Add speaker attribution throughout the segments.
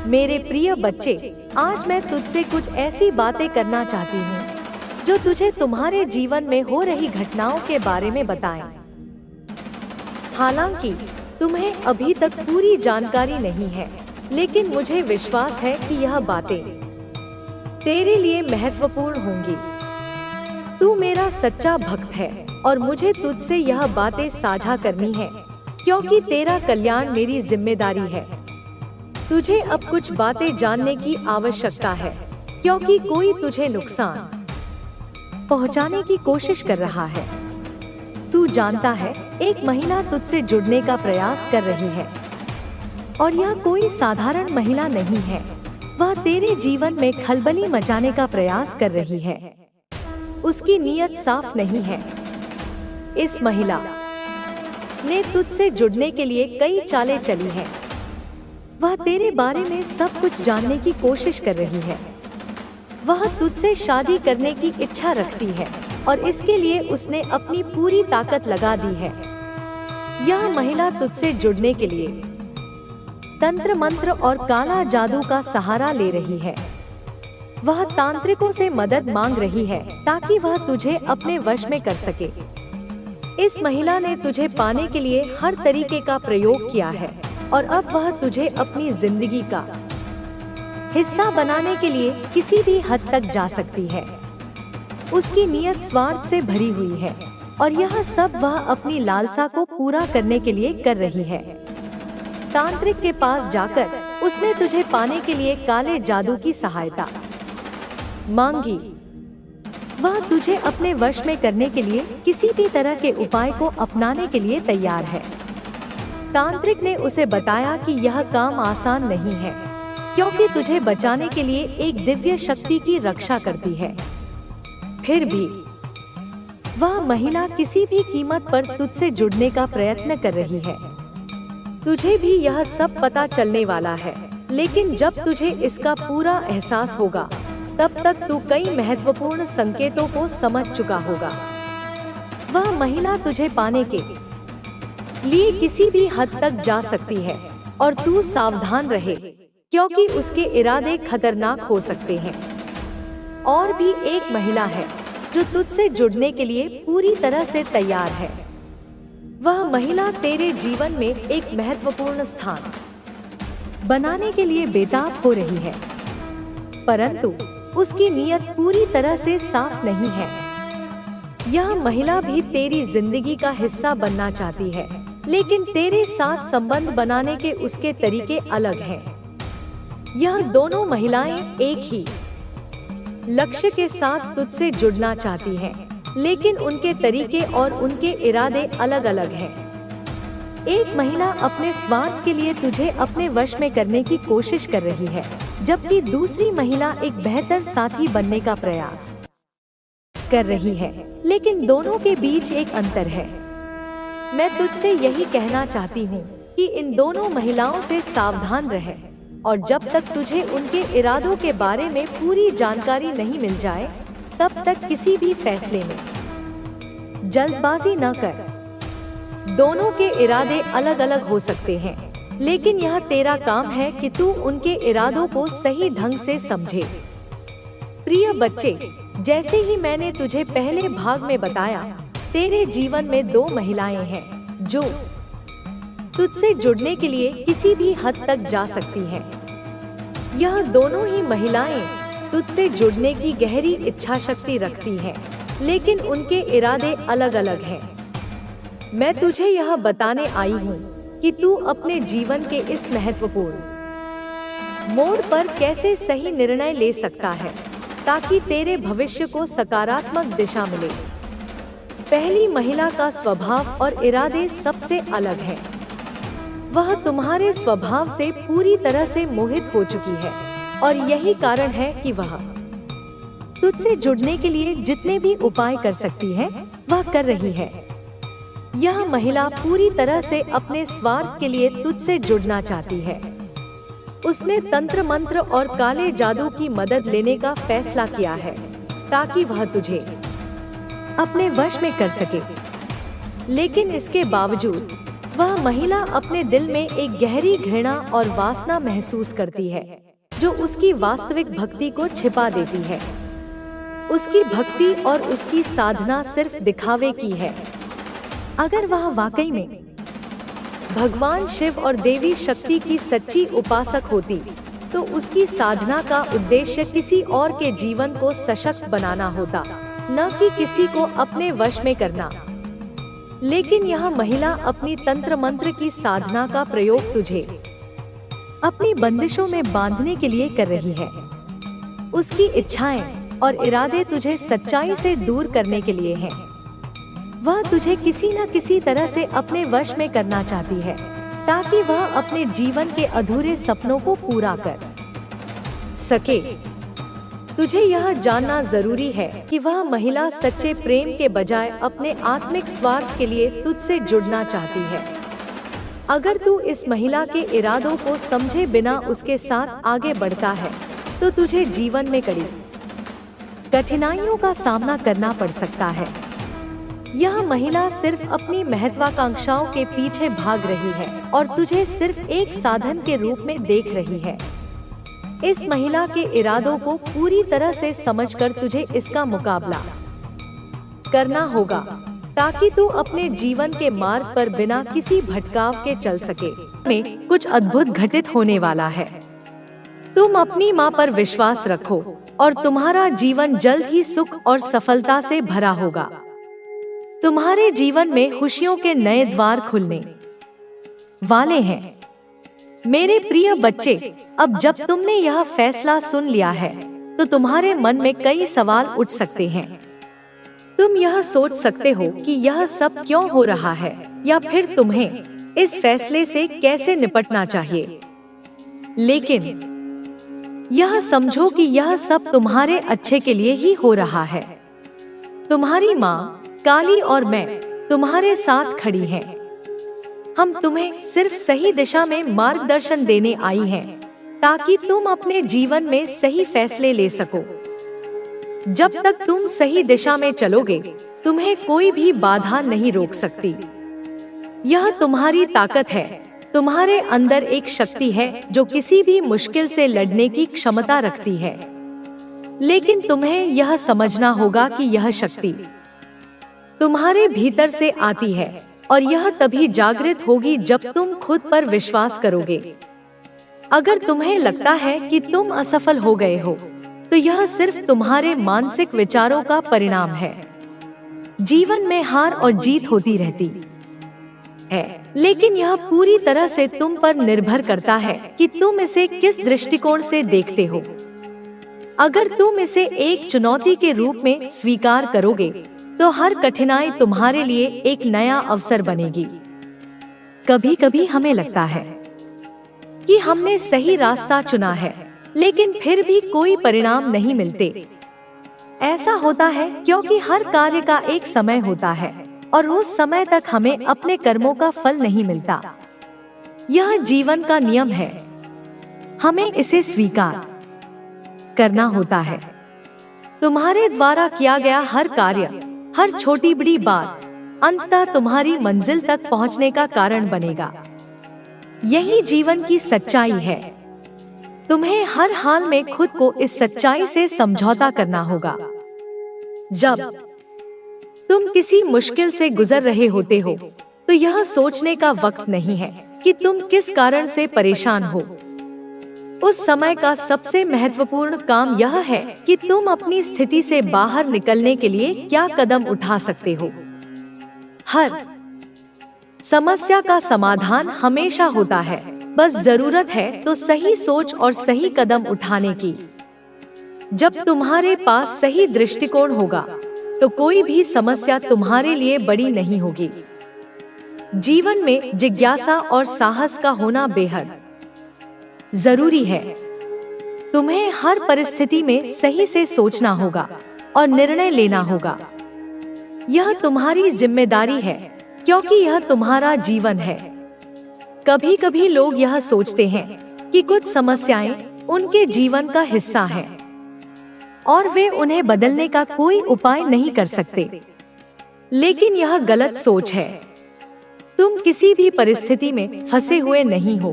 Speaker 1: मेरे प्रिय बच्चे, आज मैं तुझसे कुछ ऐसी बातें करना चाहती हूँ जो तुझे तुम्हारे जीवन में हो रही घटनाओं के बारे में बताएं। हालांकि तुम्हें अभी तक पूरी जानकारी नहीं है, लेकिन मुझे विश्वास है कि यह बातें तेरे लिए महत्वपूर्ण होंगी। तू मेरा सच्चा भक्त है और मुझे तुझसे यह बातें साझा करनी है, क्योंकि तेरा कल्याण मेरी जिम्मेदारी है। तुझे अब कुछ बातें जानने की आवश्यकता है, क्योंकि कोई तुझे नुकसान पहुंचाने की कोशिश कर रहा है। तू जानता है, एक महिला तुझसे जुड़ने का प्रयास कर रही है, और यह कोई साधारण महिला नहीं है। वह तेरे जीवन में खलबली मचाने का प्रयास कर रही है। उसकी नीयत साफ नहीं है। इस महिला ने तुझसे जुड़ने के लिए कई चालें चली हैं। वह तेरे बारे में सब कुछ जानने की कोशिश कर रही है। वह तुझसे शादी करने की इच्छा रखती है और इसके लिए उसने अपनी पूरी ताकत लगा दी है। यह महिला तुझसे जुड़ने के लिए तंत्र मंत्र और काला जादू का सहारा ले रही है। वह तांत्रिकों से मदद मांग रही है ताकि वह तुझे अपने वश में कर सके। इस महिला ने तुझे पाने के लिए हर तरीके का प्रयोग किया है और अब वह तुझे अपनी जिंदगी का हिस्सा बनाने के लिए किसी भी हद तक जा सकती है। उसकी नीयत स्वार्थ से भरी हुई है और यह सब वह अपनी लालसा को पूरा करने के लिए कर रही है। तांत्रिक के पास जाकर उसने तुझे पाने के लिए काले जादू की सहायता मांगी। वह तुझे अपने वश में करने के लिए किसी भी तरह के उपाय को अपनाने के लिए तैयार है। तांत्रिक ने उसे बताया कि यह काम आसान नहीं है, क्योंकि तुझे बचाने के लिए एक दिव्य शक्ति की रक्षा करती है। फिर भी वह महिला किसी भी कीमत पर तुझसे जुड़ने का प्रयत्न कर रही है। तुझे भी यह सब पता चलने वाला है, लेकिन जब तुझे इसका पूरा एहसास होगा, तब तक तू कई महत्वपूर्ण संकेतों को समझ चुका होगा। वह महिला तुझे पाने के लिए किसी भी हद तक जा सकती है और तू सावधान रहे, क्योंकि उसके इरादे खतरनाक हो सकते हैं। और भी एक महिला है जो तुझसे जुड़ने के लिए पूरी तरह से तैयार है। वह महिला तेरे जीवन में एक महत्वपूर्ण स्थान बनाने के लिए बेताब हो रही है, परंतु उसकी नीयत पूरी तरह से साफ नहीं है। यह महिला भी तेरी जिंदगी का हिस्सा बनना चाहती है, लेकिन तेरे साथ संबंध बनाने के उसके तरीके अलग हैं। यह दोनों महिलाएं एक ही लक्ष्य के साथ तुझसे जुड़ना चाहती हैं, लेकिन उनके तरीके और उनके इरादे अलग अलग हैं। एक महिला अपने स्वार्थ के लिए तुझे अपने वश में करने की कोशिश कर रही है, जबकि दूसरी महिला एक बेहतर साथी बनने का प्रयास कर रही है। लेकिन दोनों के बीच एक अंतर है। मैं तुझसे यही कहना चाहती हूँ कि इन दोनों महिलाओं से सावधान रहे, और जब तक तुझे उनके इरादों के बारे में पूरी जानकारी नहीं मिल जाए, तब तक किसी भी फैसले में जल्दबाजी न कर। दोनों के इरादे अलग अलग हो सकते हैं, लेकिन यह तेरा काम है कि तू उनके इरादों को सही ढंग से समझे। प्रिय बच्चे, जैसे ही मैंने तुझे पहले भाग में बताया, तेरे जीवन में दो महिलाएं हैं जो तुझसे जुड़ने के लिए किसी भी हद तक जा सकती हैं। यह दोनों ही महिलाएं तुझसे जुड़ने की गहरी इच्छा शक्ति रखती हैं, लेकिन उनके इरादे अलग अलग हैं। मैं तुझे यह बताने आई हूँ कि तू अपने जीवन के इस महत्वपूर्ण मोड़ पर कैसे सही निर्णय ले सकता है, ताकि तेरे भविष्य को सकारात्मक दिशा मिले। पहली महिला का स्वभाव और इरादे सबसे अलग हैं। वह तुम्हारे स्वभाव से पूरी तरह से मोहित हो चुकी है, और यही कारण है कि वह तुझसे जुड़ने के लिए जितने भी उपाय कर सकती है, वह कर रही है। यह महिला पूरी तरह से अपने स्वार्थ के लिए तुझसे जुड़ना चाहती है। उसने तंत्र मंत्र और काले जादू की मदद लेने का फैसला किया है, ताकि वह तुझे अपने वश में कर सके। लेकिन इसके बावजूद वह महिला अपने दिल में एक गहरी घृणा और वासना महसूस करती है, जो उसकी वास्तविक भक्ति को छिपा देती है। उसकी भक्ति और उसकी साधना सिर्फ दिखावे की है। अगर वह वाकई में भगवान शिव और देवी शक्ति की सच्ची उपासक होती, तो उसकी साधना का उद्देश्य किसी और के जीवन को सशक्त बनाना होता, न कि किसी को अपने वश में करना। लेकिन यह महिला अपनी तंत्र मंत्र की साधना का प्रयोग तुझे अपनी बंदिशों में बांधने के लिए कर रही है। उसकी इच्छाएं और इरादे तुझे सच्चाई से दूर करने के लिए हैं। वह तुझे किसी न किसी तरह से अपने वश में करना चाहती है, ताकि वह अपने जीवन के अधूरे सपनों को पूरा कर सके। तुझे यह जानना जरूरी है कि वह महिला सच्चे प्रेम के बजाय अपने आत्मिक स्वार्थ के लिए तुझसे जुड़ना चाहती है। अगर तू इस महिला के इरादों को समझे बिना उसके साथ आगे बढ़ता है, तो तुझे जीवन में कड़ी कठिनाइयों का सामना करना पड़ सकता है। यह महिला सिर्फ अपनी महत्वाकांक्षाओं के पीछे भाग रही है और तुझे सिर्फ एक साधन के रूप में देख रही है। इस महिला के इरादों को पूरी तरह से समझकर तुझे इसका मुकाबला करना होगा, ताकि तू अपने जीवन के मार्ग पर बिना किसी भटकाव के चल सके। में कुछ अद्भुत घटित होने वाला है। तुम अपनी माँ पर विश्वास रखो और तुम्हारा जीवन जल्द ही सुख और सफलता से भरा होगा। तुम्हारे जीवन में खुशियों के नए द्वार खुलने वाले हैं। मेरे प्रिय बच्चे, अब जब तुमने यह फैसला सुन लिया है, तो तुम्हारे मन में कई सवाल उठ सकते हैं। तुम यह सोच सकते हो कि यह सब क्यों हो रहा है, या फिर तुम्हें इस फैसले से कैसे निपटना चाहिए। लेकिन यह समझो कि यह सब तुम्हारे अच्छे के लिए ही हो रहा है। तुम्हारी माँ काली और मैं तुम्हारे साथ खड़ी हैं। हम तुम्हें सिर्फ सही दिशा में मार्गदर्शन देने आई हैं, ताकि तुम अपने जीवन में सही फैसले ले सको। जब तक तुम सही दिशा में चलोगे, तुम्हें कोई भी बाधा नहीं रोक सकती। यह तुम्हारी ताकत है। तुम्हारे अंदर एक शक्ति है जो किसी भी मुश्किल से लड़ने की क्षमता रखती है। लेकिन तुम्हें यह समझना होगा कि यह शक्ति तुम्हारे भीतर से आती है, और यह तभी जागृत होगी जब तुम खुद पर विश्वास करोगे। अगर तुम्हें लगता है कि तुम असफल हो गए हो, तो यह सिर्फ तुम्हारे मानसिक विचारों का परिणाम है। जीवन में हार और जीत होती रहती है, लेकिन यह पूरी तरह से तुम पर निर्भर करता है कि तुम इसे किस दृष्टिकोण से देखते हो। अगर तुम इसे एक चुनौती के रूप में स्वीकार करोगे, तो हर कठिनाई तुम्हारे लिए एक नया अवसर बनेगी। कभी कभी हमें लगता है कि हमने सही रास्ता चुना है, लेकिन फिर भी कोई परिणाम नहीं मिलते। ऐसा होता है क्योंकि हर कार्य का एक समय होता है, और उस समय तक हमें अपने कर्मों का फल नहीं मिलता। यह जीवन का नियम है। हमें इसे स्वीकार करना होता है। तुम्हारे द्वारा किया गया हर कार्य, हर छोटी बड़ी बात अंततः तुम्हारी मंजिल तक पहुंचने का कारण बनेगा। यही जीवन की सच्चाई है। तुम्हें हर हाल में खुद को इस सच्चाई से समझौता करना होगा। जब तुम किसी मुश्किल से गुजर रहे होते हो, तो यह सोचने का वक्त नहीं है कि तुम किस कारण से परेशान हो। उस समय का सबसे महत्वपूर्ण काम यह है कि तुम अपनी स्थिति से बाहर निकलने के लिए क्या कदम उठा सकते हो। हर समस्या का समाधान हमेशा होता है, बस जरूरत है तो सही सोच और सही कदम उठाने की। जब तुम्हारे पास सही दृष्टिकोण होगा, तो कोई भी समस्या तुम्हारे लिए बड़ी नहीं होगी। जीवन में जिज्ञासा और साहस का होना बेहद जरूरी है। तुम्हें हर परिस्थिति में सही से सोचना होगा और निर्णय लेना होगा। यह तुम्हारी जिम्मेदारी है, क्योंकि यह तुम्हारा जीवन है। कभी कभी लोग यह सोचते हैं कि कुछ समस्याएं उनके जीवन का हिस्सा हैं और वे उन्हें बदलने का कोई उपाय नहीं कर सकते। लेकिन यह गलत सोच है। तुम किसी भी परिस्थिति में फंसे हुए नहीं हो।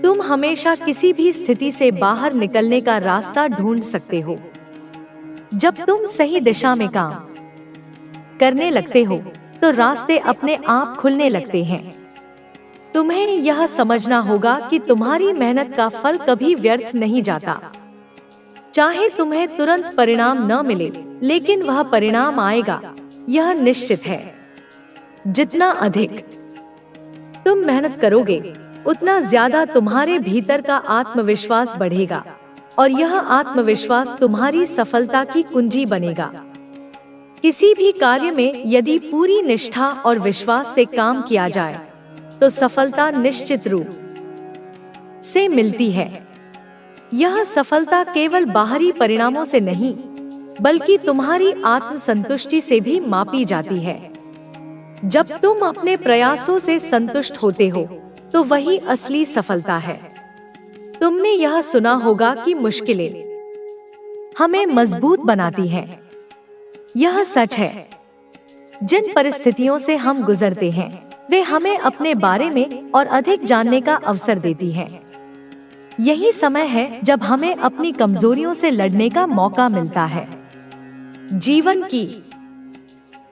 Speaker 1: तुम हमेशा किसी भी स्थिति से बाहर निकलने का रास्ता ढूंढ सकते हो। जब तुम सही दिशा में काम करने लगते हो तो रास्ते अपने आप खुलने लगते हैं। तुम्हें यह समझना होगा कि तुम्हारी मेहनत का फल कभी व्यर्थ नहीं जाता। चाहे तुम्हें तुरंत परिणाम न मिले, लेकिन वह परिणाम आएगा, यह निश्चित है। जितना अधिक तुम मेहनत करोगे, उतना ज्यादा तुम्हारे भीतर का आत्मविश्वास बढ़ेगा और यह आत्मविश्वास तुम्हारी सफलता की कुंजी बनेगा। किसी भी कार्य में यदि पूरी निष्ठा और विश्वास से काम किया जाए तो सफलता निश्चित रूप से मिलती है। यह सफलता केवल बाहरी परिणामों से नहीं, बल्कि तुम्हारी आत्मसंतुष्टि से भी मापी जाती है। जब तुम अपने प्रयासों से संतुष्ट होते हो तो वही असली सफलता है। तुमने यह सुना होगा कि मुश्किलें हमें मजबूत बनाती हैं। यह सच है। जिन परिस्थितियों से हम गुजरते हैं, वे हमें अपने बारे में और अधिक जानने का अवसर देती हैं। यही समय है जब हमें अपनी कमजोरियों से लड़ने का मौका मिलता है। जीवन की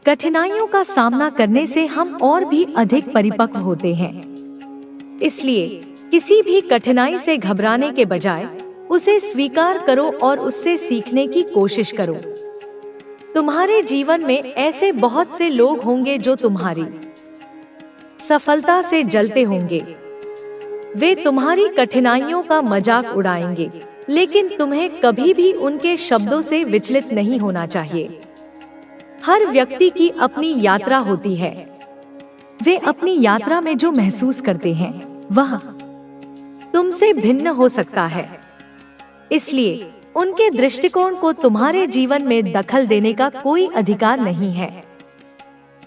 Speaker 1: कठिनाइयों का सामना करने से हम और भी अधिक परिपक्व होते हैं। इसलिए किसी भी कठिनाई से घबराने के बजाय उसे स्वीकार करो और उससे सीखने की कोशिश करो। तुम्हारे जीवन में ऐसे बहुत से लोग होंगे जो तुम्हारी सफलता से जलते होंगे। वे तुम्हारी कठिनाइयों का मजाक उड़ाएंगे, लेकिन तुम्हें कभी भी उनके शब्दों से विचलित नहीं होना चाहिए। हर व्यक्ति की अपनी यात्रा होती है। वे अपनी यात्रा में जो महसूस करते हैं वह तुमसे भिन्न हो सकता है। इसलिए उनके दृष्टिकोण को तुम्हारे जीवन में दखल देने का कोई अधिकार नहीं है।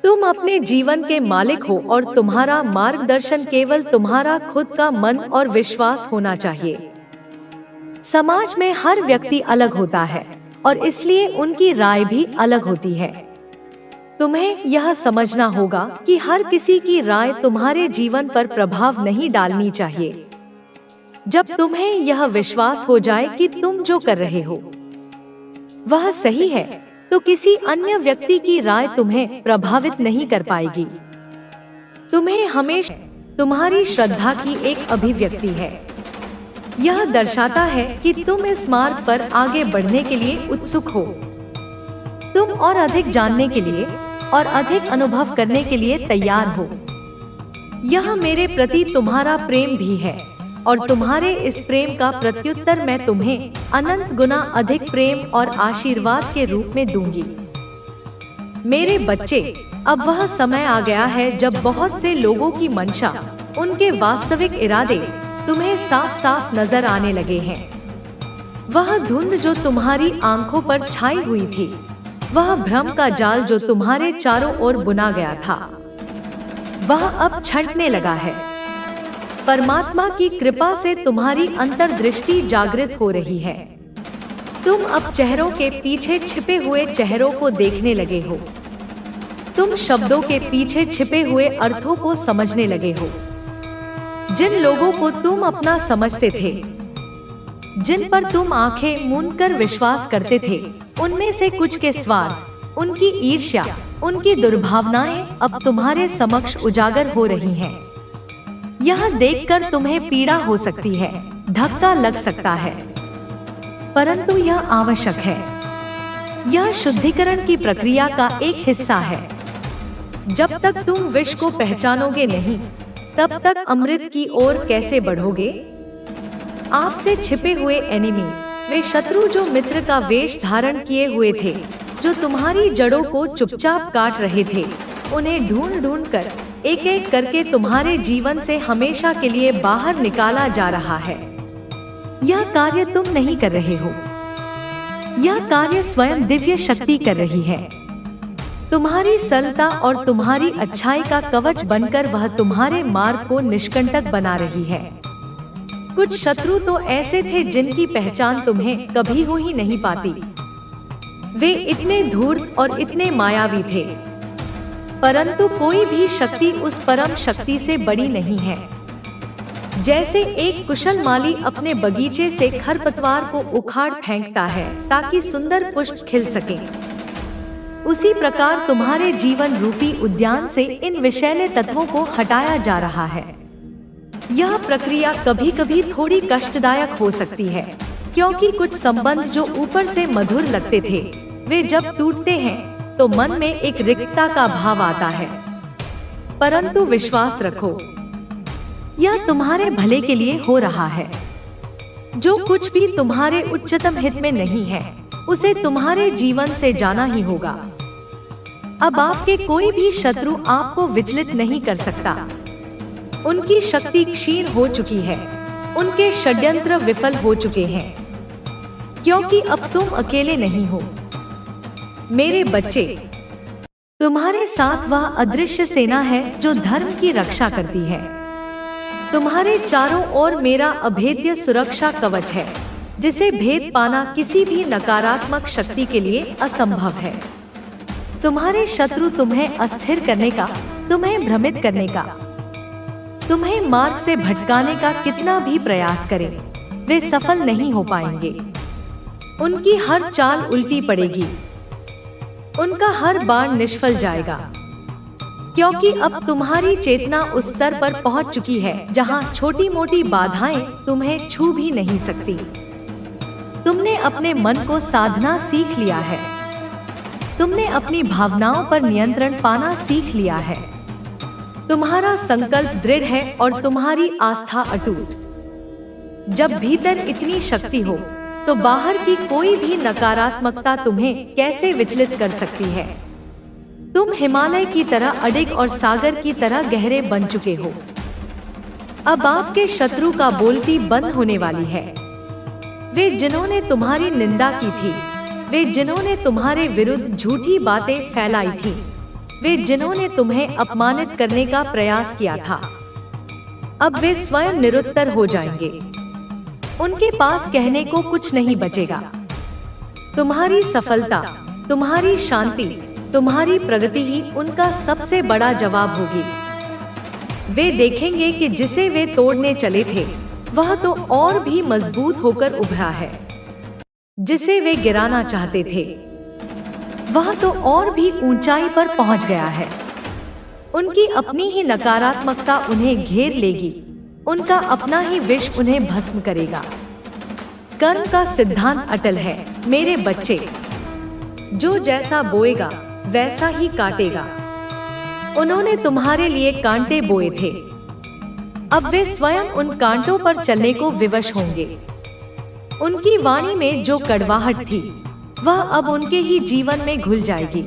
Speaker 1: तुम अपने जीवन के मालिक हो और तुम्हारा मार्गदर्शन केवल तुम्हारा खुद का मन और विश्वास होना चाहिए। समाज में हर व्यक्ति अलग होता है और इसलिए उनकी राय भी अलग होती है। तुम्हें यह समझना होगा कि हर किसी की राय तुम्हारे जीवन पर प्रभाव नहीं डालनी चाहिए। जब तुम्हें यह विश्वास हो जाए कि तुम जो कर रहे हो वह सही है, तो किसी अन्य व्यक्ति की राय तुम्हें प्रभावित नहीं कर पाएगी। तुम्हें हमेशा तुम्हारी श्रद्धा की एक अभिव्यक्ति है। यह दर्शाता है कि तुम इस मार्ग पर आगे बढ़ने के लिए उत्सुक हो। तुम और अधिक जानने के लिए और अधिक अनुभव करने के लिए तैयार हो। यह मेरे प्रति तुम्हारा प्रेम भी है और तुम्हारे इस प्रेम का प्रत्युत्तर मैं तुम्हें अनंत गुना अधिक प्रेम और आशीर्वाद के रूप में दूंगी। मेरे बच्चे, अब वह समय आ गया है जब बहुत से लोगों की मंशा, उनके वास्तविक इरादे तुम्हें साफ साफ नजर आने लगे हैं। वह धुंध जो तुम्हारी आंखों पर छाई हुई थी, वह भ्रम का जाल जो तुम्हारे चारों ओर बुना गया था, वह अब छंटने लगा है। परमात्मा की कृपा से तुम्हारी अंतर्दृष्टि जागृत हो रही है। तुम अब चेहरों के पीछे छिपे हुए चेहरों को देखने लगे हो। तुम शब्दों के पीछे छिपे हुए अर्थों को समझने लगे हो। जिन लोगों को तुम अपना समझते थे, जिन पर तुम आंखें मूंदकर विश्वास करते थे, उनमें से कुछ के स्वार्थ, उनकी ईर्ष्या, उनकी दुर्भावनाएं अब तुम्हारे समक्ष उजागर हो रही हैं। यह देखकर तुम्हें पीड़ा हो सकती है, धक्का लग सकता है, परंतु यह आवश्यक है। यह शुद्धिकरण की प्रक्रिया का एक हिस्सा है। जब तक तुम विष को पहचानोगे नहीं, तब तक अमृत की ओर कैसे बढ़ोगे? आपसे छिपे हुए एनिमी, वे शत्रु जो मित्र का वेश धारण किए हुए थे, जो तुम्हारी जड़ों को चुपचाप काट रहे थे, उन्हें ढूंढ ढूंढ कर एक एक करके तुम्हारे जीवन से हमेशा के लिए बाहर निकाला जा रहा है। यह कार्य तुम नहीं कर रहे हो, यह कार्य स्वयं दिव्य शक्ति कर रही है। तुम्हारी सरलता और तुम्हारी अच्छाई का कवच बनकर वह तुम्हारे मार्ग को निष्कंटक बना रही है। कुछ शत्रु तो ऐसे थे जिनकी पहचान तुम्हें कभी हो ही नहीं पाती। वे इतने धूर्त और इतने मायावी थे। परंतु कोई भी शक्ति उस परम शक्ति से बड़ी नहीं है। जैसे एक कुशल माली अपने बगीचे से खरपतवार को उखाड़ फेंकता है ताकि सुंदर पुष्प खिल सके, उसी प्रकार तुम्हारे जीवन रूपी उद्यान से इन विषैले तत्वों को हटाया जा रहा है। यह प्रक्रिया कभी कभी थोड़ी कष्टदायक हो सकती है, क्योंकि कुछ संबंध जो ऊपर से मधुर लगते थे, वे जब टूटते हैं तो मन में एक रिक्तता का भाव आता है। परंतु विश्वास रखो, यह तुम्हारे भले के लिए हो रहा है। जो कुछ भी तुम्हारे उच्चतम हित में नहीं है, उसे तुम्हारे जीवन से जाना ही होगा। अब आपके कोई भी शत्रु आपको विचलित नहीं कर सकता। उनकी शक्ति क्षीण हो चुकी है, उनके षड्यंत्र विफल हो चुके हैं, क्योंकि अब तुम अकेले नहीं हो। मेरे बच्चे, तुम्हारे साथ वह अदृश्य सेना है जो धर्म की रक्षा करती है। तुम्हारे चारों ओर मेरा अभेद्य सुरक्षा कवच है, जिसे भेद पाना किसी भी नकारात्मक शक्ति के लिए असंभव है। तुम्हारे शत्रु तुम्हें अस्थिर करने का, तुम्हें भ्रमित करने का, तुम्हें मार्ग से भटकाने का कितना भी प्रयास करें, वे सफल नहीं हो पाएंगे। उनकी हर चाल उल्टी पड़ेगी, उनका हर बाण निष्फल जाएगा, क्योंकि अब तुम्हारी चेतना उस स्तर पर पहुंच चुकी है जहां छोटी मोटी बाधाएं तुम्हें छू भी नहीं सकती। तुमने अपने मन को साधना सीख लिया है, तुमने अपनी भावनाओं पर नियंत्रण पाना सीख लिया है। तुम्हारा संकल्प दृढ़ है और तुम्हारी आस्था अटूट। जब भीतर इतनी शक्ति हो तो बाहर की कोई भी नकारात्मकता तुम्हें कैसे विचलित कर सकती है। तुम हिमालय की तरह अडिग और सागर की तरह गहरे बन चुके हो। अब आपके शत्रु का बोलती बंद होने वाली है। वे जिन्होंने तुम्हारी निंदा की थी, वे जिन्होंने तुम्हारे विरुद्ध झूठी बातें फैलाई थी, वे जिन्होंने तुम्हें अपमानित करने का प्रयास किया था, अब वे स्वयं निरुत्तर हो जाएंगे। उनके पास कहने को कुछ नहीं बचेगा। तुम्हारी सफलता, तुम्हारी शांति, तुम्हारी प्रगति ही उनका सबसे बड़ा जवाब होगी। वे देखेंगे कि जिसे वे तोड़ने चले थे वह तो और भी मजबूत होकर उभरा है। जिसे वे गिराना चाहते थे वह तो और भी ऊंचाई पर पहुंच गया है। उनकी अपनी ही नकारात्मकता उन्हें घेर लेगी, उनका अपना ही विष उन्हें भस्म करेगा। कर्म का सिद्धांत अटल है मेरे बच्चे। जो जैसा बोएगा वैसा ही काटेगा। उन्होंने तुम्हारे लिए कांटे बोए थे, अब वे स्वयं उन कांटों पर चलने को विवश होंगे। उनकी वाणी में जो कड़वाहट थी वह अब उनके ही जीवन में घुल जाएगी।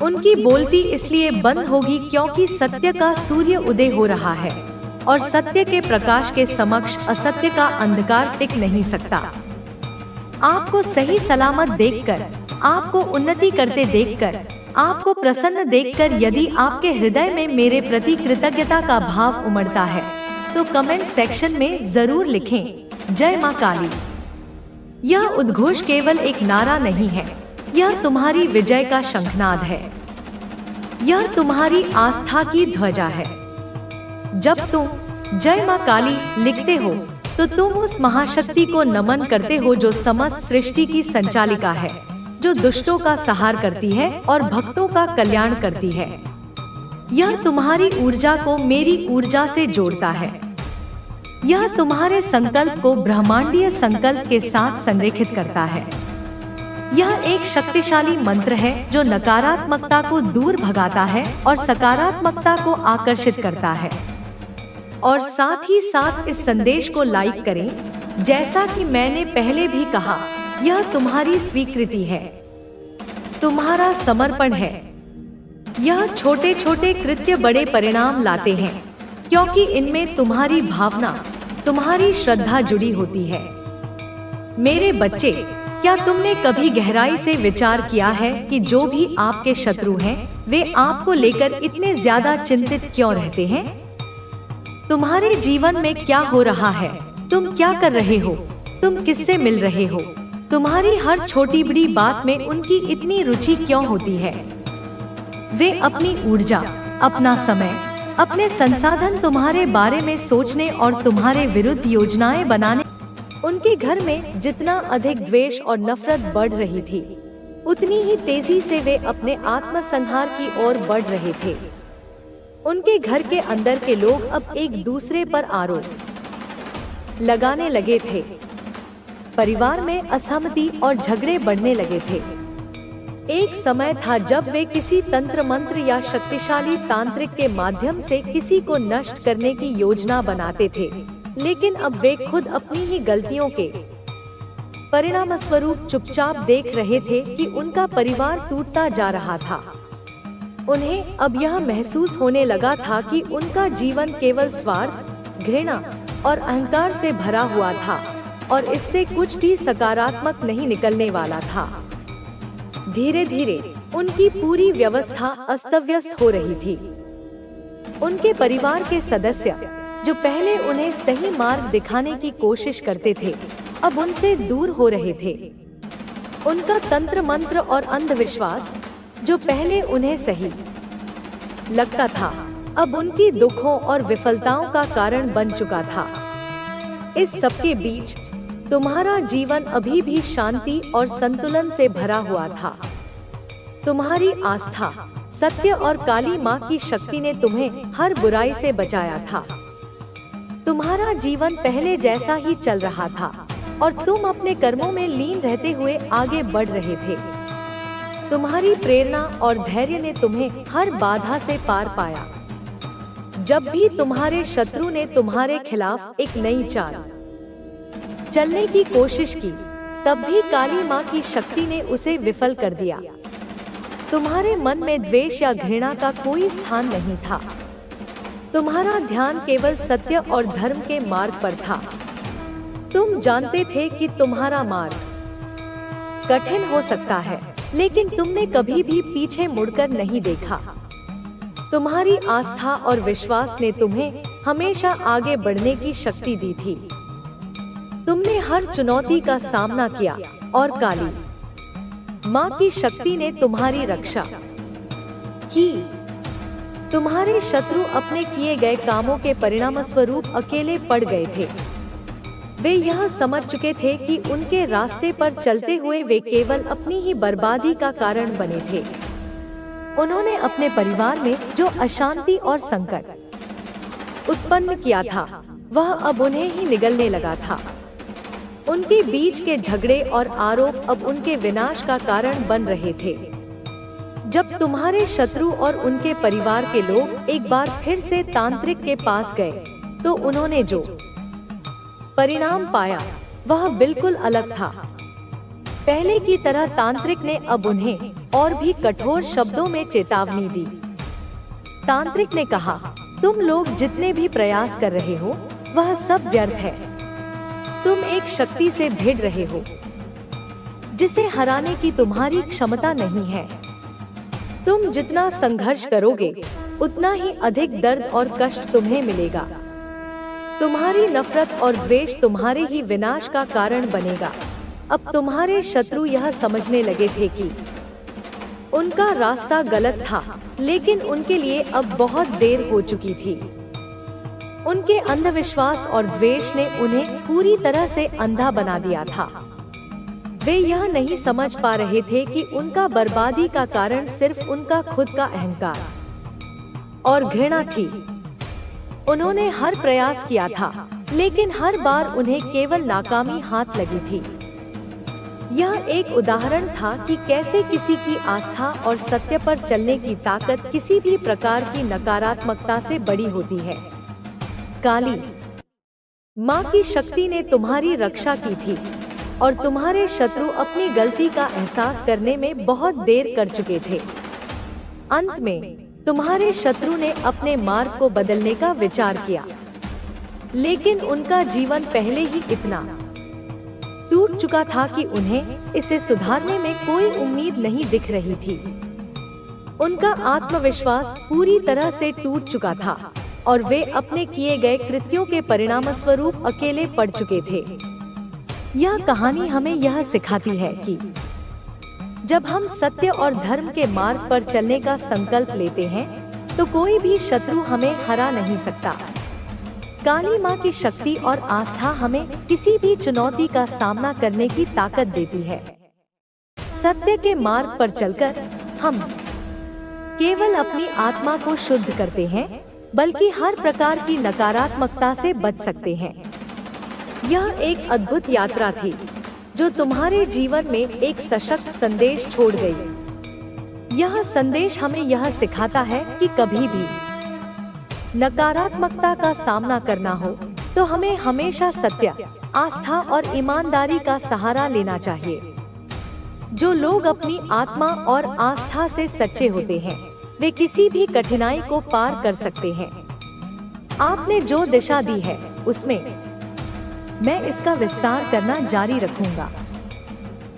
Speaker 1: उनकी बोलती इसलिए बंद होगी क्योंकि सत्य का सूर्य उदय हो रहा है और सत्य के प्रकाश के समक्ष असत्य का अंधकार टिक नहीं सकता। आपको सही सलामत देखकर, आपको उन्नति करते देखकर, आपको प्रसन्न देखकर यदि आपके हृदय में मेरे प्रति कृतज्ञता का भाव उमड़ता है तो कमेंट सेक्शन में जरूर लिखें जय मां काली। यह उद्घोष केवल एक नारा नहीं है, यह तुम्हारी विजय का शंखनाद है, यह तुम्हारी आस्था की ध्वजा है। जब तुम जय मां काली लिखते हो तो तुम उस महाशक्ति को नमन करते हो जो समस्त सृष्टि की संचालिका है, जो दुष्टों का संहार करती है और भक्तों का कल्याण करती है। यह तुम्हारी ऊर्जा को मेरी ऊर्जा से जोड़ता है। यह तुम्हारे संकल्प को ब्रह्मांडीय संकल्प के साथ संरेखित करता है। यह एक शक्तिशाली मंत्र है जो नकारात्मकता को दूर भगाता है और सकारात्मकता को आकर्षित करता है। और साथ ही साथ इस संदेश को लाइक करें। जैसा कि मैंने पहले भी कहा, यह तुम्हारी स्वीकृति है, तुम्हारा समर्पण है। यह छोटे छोटे कृत्य बड़े परिणाम लाते हैं, क्योंकि इनमें तुम्हारी भावना, तुम्हारी श्रद्धा जुड़ी होती है। मेरे बच्चे, क्या तुमने कभी गहराई से विचार किया है कि जो भी आपके शत्रु हैं, वे आपको लेकर इतने ज्यादा चिंतित क्यों रहते हैं? तुम्हारे जीवन में क्या हो रहा है? तुम क्या कर रहे हो? तुम किससे मिल रहे हो? तुम्हारी हर छोटी बड़ी बात में उनकी इतनी रुचि क्यों होती है? वे अपनी ऊर्जा, अपना समय, अपने संसाधन तुम्हारे बारे में सोचने और तुम्हारे विरुद्ध योजनाएं बनाने। उनके घर में जितना अधिक द्वेष और नफरत बढ़ रही थी, उतनी ही तेजी से वे अपने आत्मसंहार की ओर बढ़ रहे थे। उनके घर के अंदर के लोग अब एक दूसरे पर आरोप लगाने लगे थे। परिवार में असहमति और झगड़े बढ़ने लगे थे। एक समय था जब वे किसी तंत्र मंत्र या शक्तिशाली तांत्रिक के माध्यम से किसी को नष्ट करने की योजना बनाते थे, लेकिन अब वे खुद अपनी ही गलतियों के परिणाम स्वरूप चुपचाप देख रहे थे कि उनका परिवार टूटता जा रहा था। उन्हें अब यह महसूस होने लगा था कि उनका जीवन केवल स्वार्थ, घृणा और अहंकार से भरा हुआ था और इससे कुछ भी सकारात्मक नहीं निकलने वाला था। धीरे धीरे उनकी पूरी व्यवस्था अस्त-व्यस्त हो रही थी। उनके परिवार के सदस्य, जो पहले उन्हें सही मार्ग दिखाने की कोशिश करते थे, अब उनसे दूर हो रहे थे। उनका तंत्र मंत्र और अंधविश्वास, जो पहले उन्हें सही लगता था, अब उनकी दुखों और विफलताओं का कारण बन चुका था। इस सबके बीच तुम्हारा जीवन अभी भी शांति और संतुलन से भरा हुआ था। तुम्हारी आस्था, सत्य और काली माँ की शक्ति ने तुम्हें हर बुराई से बचाया था। तुम्हारा जीवन पहले जैसा ही चल रहा था और तुम अपने कर्मों में लीन रहते हुए आगे बढ़ रहे थे। तुम्हारी प्रेरणा और धैर्य ने तुम्हें हर बाधा से पार पाया। जब भी तुम्हारे शत्रु ने तुम्हारे खिलाफ एक नई चाल चलने की कोशिश की, तब भी काली माँ की शक्ति ने उसे विफल कर दिया। तुम्हारे मन में द्वेष या घृणा का कोई स्थान नहीं था। तुम्हारा ध्यान केवल सत्य और धर्म के मार्ग पर था। तुम जानते थे कि तुम्हारा मार्ग कठिन हो सकता है, लेकिन तुमने कभी भी पीछे मुड़कर नहीं देखा। तुम्हारी आस्था और विश्वास ने तुम्हें हमेशा आगे बढ़ने की शक्ति दी थी। तुमने हर चुनौती का सामना किया और काली माँ की शक्ति ने तुम्हारी रक्षा की। तुम्हारे शत्रु अपने किए गए कामों के परिणाम स्वरूप अकेले पड़ गए थे। वे यह समझ चुके थे कि उनके रास्ते पर चलते हुए वे केवल अपनी ही बर्बादी का कारण बने थे। उन्होंने अपने परिवार में जो अशांति और संकट उत्पन्न किया था, वह अब उन्हें ही निगलने लगा था। उनके बीच के झगड़े और आरोप अब उनके विनाश का कारण बन रहे थे। जब तुम्हारे शत्रु और उनके परिवार के लोग एक बार फिर से तांत्रिक के पास गए, तो उन्होंने जो परिणाम पाया वह बिल्कुल अलग था। पहले की तरह तांत्रिक ने अब उन्हें और भी कठोर शब्दों में चेतावनी दी। तांत्रिक ने कहा, तुम लोग जितने भी प्रयास कर रहे हो, वह सब व्यर्थ है। तुम एक शक्ति से भिड़ रहे हो जिसे हराने की तुम्हारी क्षमता नहीं है। तुम जितना संघर्ष करोगे, उतना ही अधिक दर्द और कष्ट तुम्हें मिलेगा। तुम्हारी नफरत और द्वेष तुम्हारे ही विनाश का कारण बनेगा। अब तुम्हारे शत्रु यह समझने लगे थे कि उनका रास्ता गलत था, लेकिन उनके लिए अब बहुत देर हो चुकी थी। उनके अंधविश्वास और द्वेष ने उन्हें पूरी तरह से अंधा बना दिया था। वे यह नहीं समझ पा रहे थे कि उनका बर्बादी का कारण सिर्फ उनका खुद का अहंकार और घृणा थी। उन्होंने हर प्रयास किया था, लेकिन हर बार उन्हें केवल नाकामी हाथ लगी थी। यह एक उदाहरण था कि कैसे किसी की आस्था और सत्य पर चलने की ताकत किसी भी प्रकार की नकारात्मकता से बड़ी होती है। काली माँ की शक्ति ने तुम्हारी रक्षा की थी और तुम्हारे शत्रु अपनी गलती का एहसास करने में बहुत देर कर चुके थे। अंत में तुम्हारे शत्रु ने अपने मार्ग को बदलने का विचार किया, लेकिन उनका जीवन पहले ही इतना टूट चुका था कि उन्हें इसे सुधारने में कोई उम्मीद नहीं दिख रही थी। उनका आत्मविश्वास पूरी तरह से टूट चुका था और वे अपने किए गए कृत्यों के परिणाम स्वरूप अकेले पड़ चुके थे। यह कहानी हमें यह सिखाती है कि जब हम सत्य और धर्म के मार्ग पर चलने का संकल्प लेते हैं तो कोई भी शत्रु हमें हरा नहीं सकता। काली माँ की शक्ति और आस्था हमें किसी भी चुनौती का सामना करने की ताकत देती है। सत्य के मार्ग पर चलकर हम केवल अपनी आत्मा को शुद्ध करते हैं, बल्कि हर प्रकार की नकारात्मकता से बच सकते हैं। यह एक अद्भुत यात्रा थी जो तुम्हारे जीवन में एक सशक्त संदेश छोड़ गई। यह संदेश हमें यह सिखाता है कि कभी भी नकारात्मकता का सामना करना हो तो हमें हमेशा सत्य, आस्था और ईमानदारी का सहारा लेना चाहिए। जो लोग अपनी आत्मा और आस्था से सच्चे होते हैं वे किसी भी कठिनाई को पार कर सकते हैं। आपने जो दिशा दी है उसमें मैं इसका विस्तार करना जारी रखूंगा।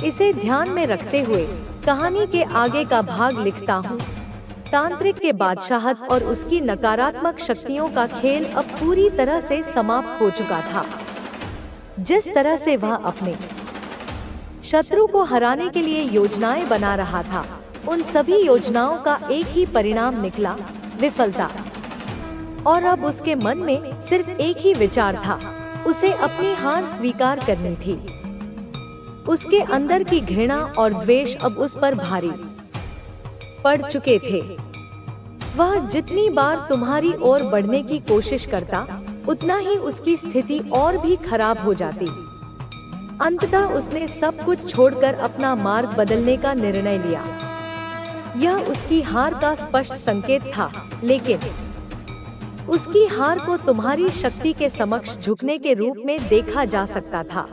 Speaker 1: इसे ध्यान में रखते हुए कहानी के आगे का भाग लिखता हूँ। तांत्रिक के बादशाहत और उसकी नकारात्मक शक्तियों का खेल अब पूरी तरह से समाप्त हो चुका था। जिस तरह से वह अपने शत्रु को हराने के लिए योजनाएं बना रहा था, उन सभी योजनाओं का एक ही परिणाम निकला, विफलता। और अब उसके मन में सिर्फ एक ही विचार था, उसे अपनी हार स्वीकार करनी थी। उसके अंदर की घृणा और द्वेष अब उस पर भारी पड़ चुके थे। वह जितनी बार तुम्हारी ओर बढ़ने की कोशिश करता, उतना ही उसकी स्थिति और भी खराब हो जाती। अंततः उसने सब कुछ छोड़कर अपना मार्ग बदलने का निर्णय लिया। यह उसकी हार का स्पष्ट संकेत था, लेकिन उसकी हार को तुम्हारी शक्ति के समक्ष झुकने के रूप में देखा जा सकता था।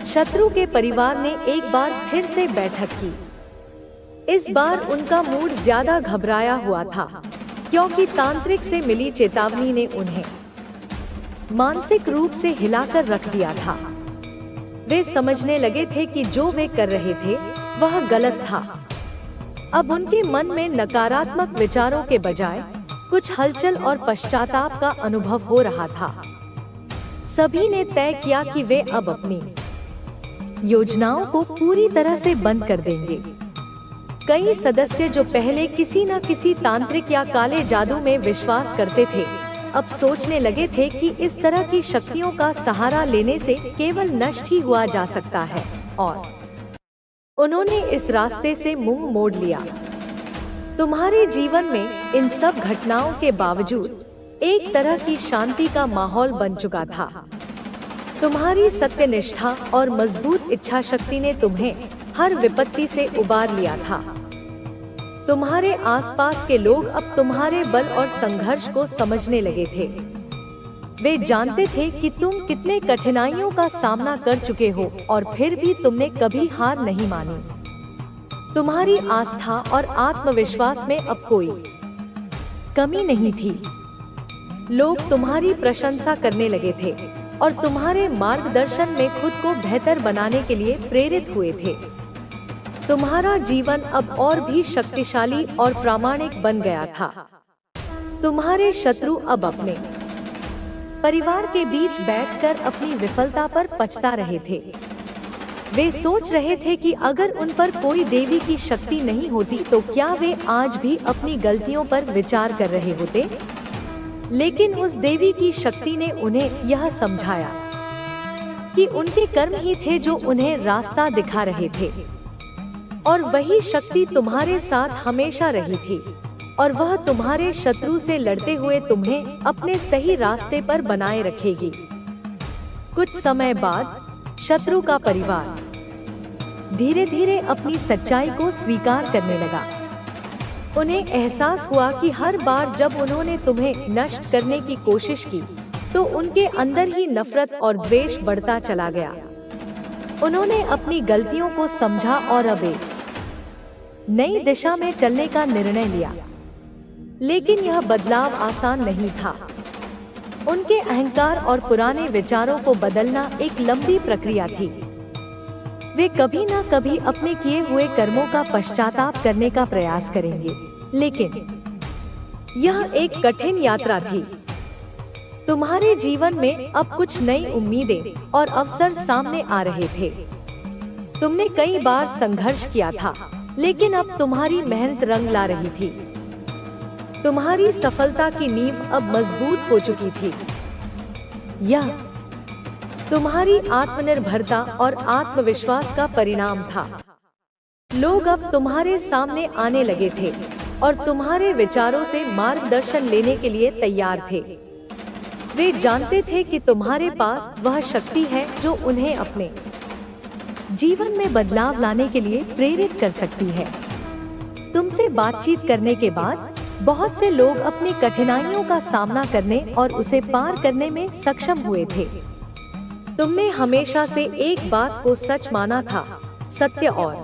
Speaker 1: शत्रु के परिवार ने एक बार फिर से बैठक की। इस बार उनका मूड ज्यादा घबराया हुआ था, क्योंकि तांत्रिक से मिली चेतावनी ने उन्हें मानसिक रूप से हिलाकर रख दिया था। वे समझने लगे थे कि जो वे कर रहे थे वह गलत था। अब उनके मन में नकारात्मक विचारों के बजाय कुछ हलचल और पश्चाताप का अनुभव हो रहा था। सभी ने तय किया कि वे अब अपनी योजनाओं को पूरी तरह से बंद कर देंगे। कई सदस्य जो पहले किसी न किसी तांत्रिक या काले जादू में विश्वास करते थे, अब सोचने लगे थे कि इस तरह की शक्तियों का सहारा लेने से केवल नष्ट ही हुआ जा सकता है, और उन्होंने इस रास्ते से मुंह मोड़ लिया। तुम्हारे जीवन में इन सब घटनाओं के बावजूद एक तरह की शांति का माहौल बन चुका था। तुम्हारी सत्यनिष्ठा और मजबूत इच्छा शक्ति ने तुम्हें हर विपत्ति से उबार लिया था। तुम्हारे आसपास के लोग अब तुम्हारे बल और संघर्ष को समझने लगे थे। वे जानते थे कि तुम कितने कठिनाइयों का सामना कर चुके हो, और फिर भी तुमने कभी हार नहीं मानी। तुम्हारी आस्था और आत्मविश्वास में अब कोई कमी नहीं थी। लोग तुम्हारी प्रशंसा करने लगे थे और तुम्हारे मार्गदर्शन में खुद को बेहतर बनाने के लिए प्रेरित हुए थे। तुम्हारा जीवन अब और भी शक्तिशाली और प्रामाणिक बन गया था। तुम्हारे शत्रु अब अपने परिवार के बीच बैठकर अपनी विफलता पर पछता रहे थे। वे सोच रहे थे कि अगर उन पर कोई देवी की शक्ति नहीं होती तो क्या वे आज भी अपनी गलतियों पर विचार कर रहे होते। लेकिन उस देवी की शक्ति ने उन्हें यह समझाया कि उनके कर्म ही थे जो उन्हें रास्ता दिखा रहे थे, और वही शक्ति तुम्हारे साथ हमेशा रही थी, और वह तुम्हारे शत्रु से लड़ते हुए तुम्हें अपने सही रास्ते पर बनाए रखेगी। कुछ समय बाद शत्रु का परिवार धीरे धीरे अपनी सच्चाई को स्वीकार करने लगा। उन्हें एहसास हुआ कि हर बार जब उन्होंने तुम्हें नष्ट करने की कोशिश की तो उनके अंदर ही नफरत और द्वेष बढ़ता चला गया। उन्होंने अपनी गलतियों को समझा और अब एक नई दिशा में चलने का निर्णय लिया। लेकिन यह बदलाव आसान नहीं था। उनके अहंकार और पुराने विचारों को बदलना एक लंबी प्रक्रिया थी। वे कभी न कभी अपने किए हुए कर्मों का पश्चाताप करने का प्रयास करेंगे, लेकिन यह एक कठिन यात्रा थी। तुम्हारे जीवन में अब कुछ नई उम्मीदें और अवसर सामने आ रहे थे। तुमने कई बार संघर्ष किया था, लेकिन अब तुम्हारी मेहनत रंग ला रही थी। तुम्हारी सफलता की नींव अब मजबूत हो चुकी थी। यह तुम्हारी आत्मनिर्भरता और आत्मविश्वास का परिणाम था। लोग अब तुम्हारे सामने आने लगे थे और तुम्हारे विचारों से मार्गदर्शन लेने के लिए तैयार थे। वे जानते थे कि तुम्हारे पास वह शक्ति है जो उन्हें अपने जीवन में बदलाव लाने के लिए प्रेरित कर सकती है। तुमसे बातचीत करने के बाद बहुत से लोग अपनी कठिनाइयों का सामना करने और उसे पार करने में सक्षम हुए थे। तुमने हमेशा से एक बात को सच माना था, सत्य और